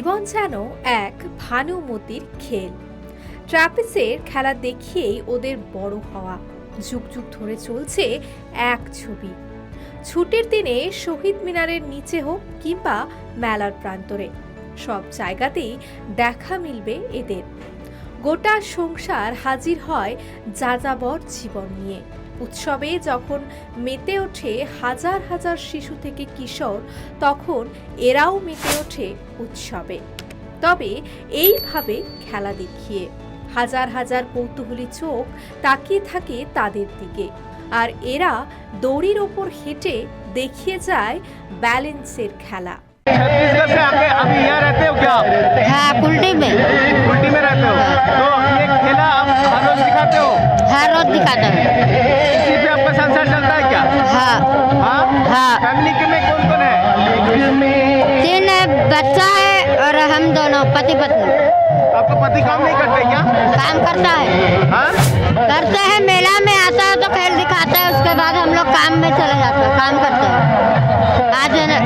জীবন যেন এক ভানুমতির খেল। ট্রাপিজের খেলা দেখিয়েই ওদের বড় হওয়া। যুগ যুগ ধরে চলছে এক ছবি। ছুটির দিনে শহীদ মিনারের নিচে হোক কিংবা মেলার প্রান্তরে, সব জায়গাতেই দেখা মিলবে এদের। গোটা সংসার হাজির হয় যাযাবর জীবন নিয়ে। উৎসবে যখন মেতে ওঠে হাজার হাজার শিশু থেকে কিশোর, তখন এরাও মেতে ওঠে উৎসবে। তবে এইভাবে খেলা দেখিয়ে হাজার হাজার কৌতূহলী চোখ তাকিয়ে থাকে তাদের দিকে, আর এরা দড়ির ওপর হেঁটে দেখিয়ে যায় ব্যালেন্সের খেলা। छत्तीसगढ़ से आके अभी यहाँ रहते हो क्या आप? हाँ, कुल्टी में कुल्टी में रहते हो तो ये खेला आप हर रोज दिखाते हो? हर रोज दिखाता है। इसी पे आपका संसार चलता है क्या? हाँ हाँ हाँ। फैमिली के में कौन कौन है? 3 बच्चा है और हम दोनों पति पत्नी। आपका पति काम नहीं करते क्या? काम करता है, हाँ करते हैं। मेला में आता है तो खेल दिखाता है, उसके बाद हम लोग काम में चले जाते हैं, काम करते हैं। आज नया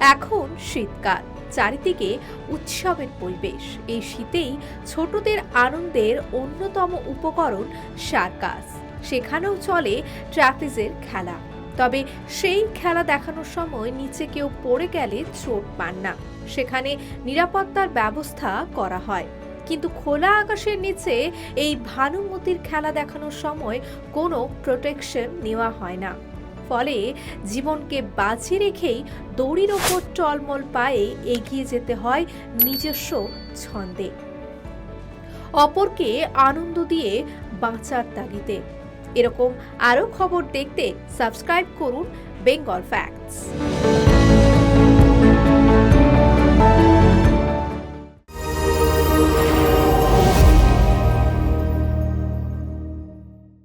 এখন শীতকাল, চারিদিকে উৎসবের পরিবেশ। এই শীতেই ছোটদের আনন্দের অন্যতম উপকরণ সার্কাস। সেখানেও চলে ট্রাপিজের খেলা। তবে সেই খেলা দেখানোর সময় নিচে কেউ পড়ে গেলে চোট পান না, সেখানে নিরাপত্তার ব্যবস্থা করা হয়। কিন্তু খোলা আকাশের নিচে এই ভানুমতির খেলা দেখানোর সময় কোনো প্রোটেকশন নেওয়া হয় না। ফলে জীবনকে বাজি রেখেই দড়ির ওপর টলমল পায়ে এগিয়ে যেতে হয় নিজস্ব ছন্দে, অপরকে আনন্দ দিয়ে বাঁচার তাগিদে। এরকম আরও খবর দেখতে সাবস্ক্রাইব করুন বেঙ্গল ফ্যাক্টস।